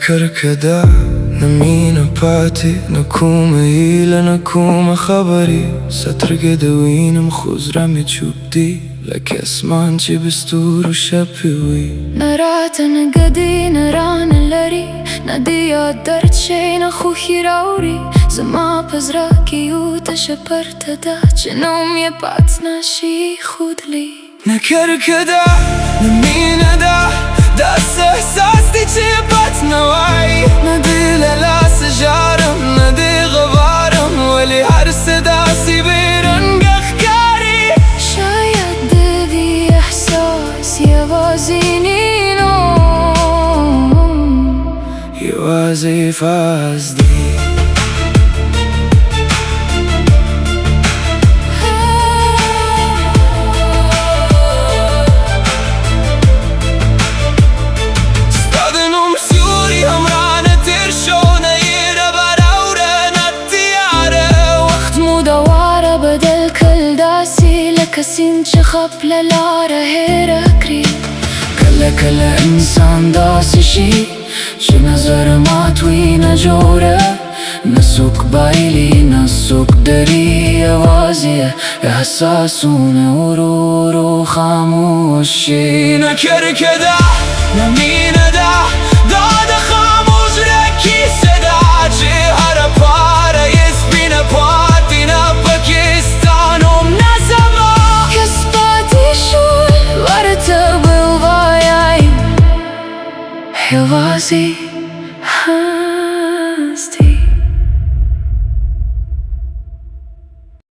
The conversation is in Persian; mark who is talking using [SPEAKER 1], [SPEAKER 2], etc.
[SPEAKER 1] کرکه ده، نه مینه پاتې، نه کومه هیله، نه کومه خبرې. سترګې د وینم خو زړه مې چوپ دی، لکه اسمان چې به ستورو شپې وي.
[SPEAKER 2] نه راته نه ګدي نه رانه لري، نه د یاد درد شی نه خوښي راوړي. زما په زړه کې یو تشه پرته ده چې نوم یې پات نشي ښودلی.
[SPEAKER 1] نه کرکه ده، نه مینه ده، داسې احساس دی چې یې پات نه وایي. نه دې له لاسه ژاړم، نه دې غواړم، ولې هر څه داسې بېرنګه ښکاري.
[SPEAKER 2] شاید د دې احساس یوازینی نوم
[SPEAKER 1] یوازې فاز دی.
[SPEAKER 2] کسین چې خپ له لاره هېره کړي.
[SPEAKER 1] کله کله انسان داسې شي چې نظر مات وي، نه جوړه، نه څوک بایلي، نه څوک دري. یوازې احساسونه ورو ورو خاموش شي. نه کرکه ده، نه مینه ده، دا د خاموش زړه کیسه ده چې هره پاره یې سپینه پاتې نه پکې ستا نوم نه زما.
[SPEAKER 2] کس پاتې شول ورته بل وایئ یوازې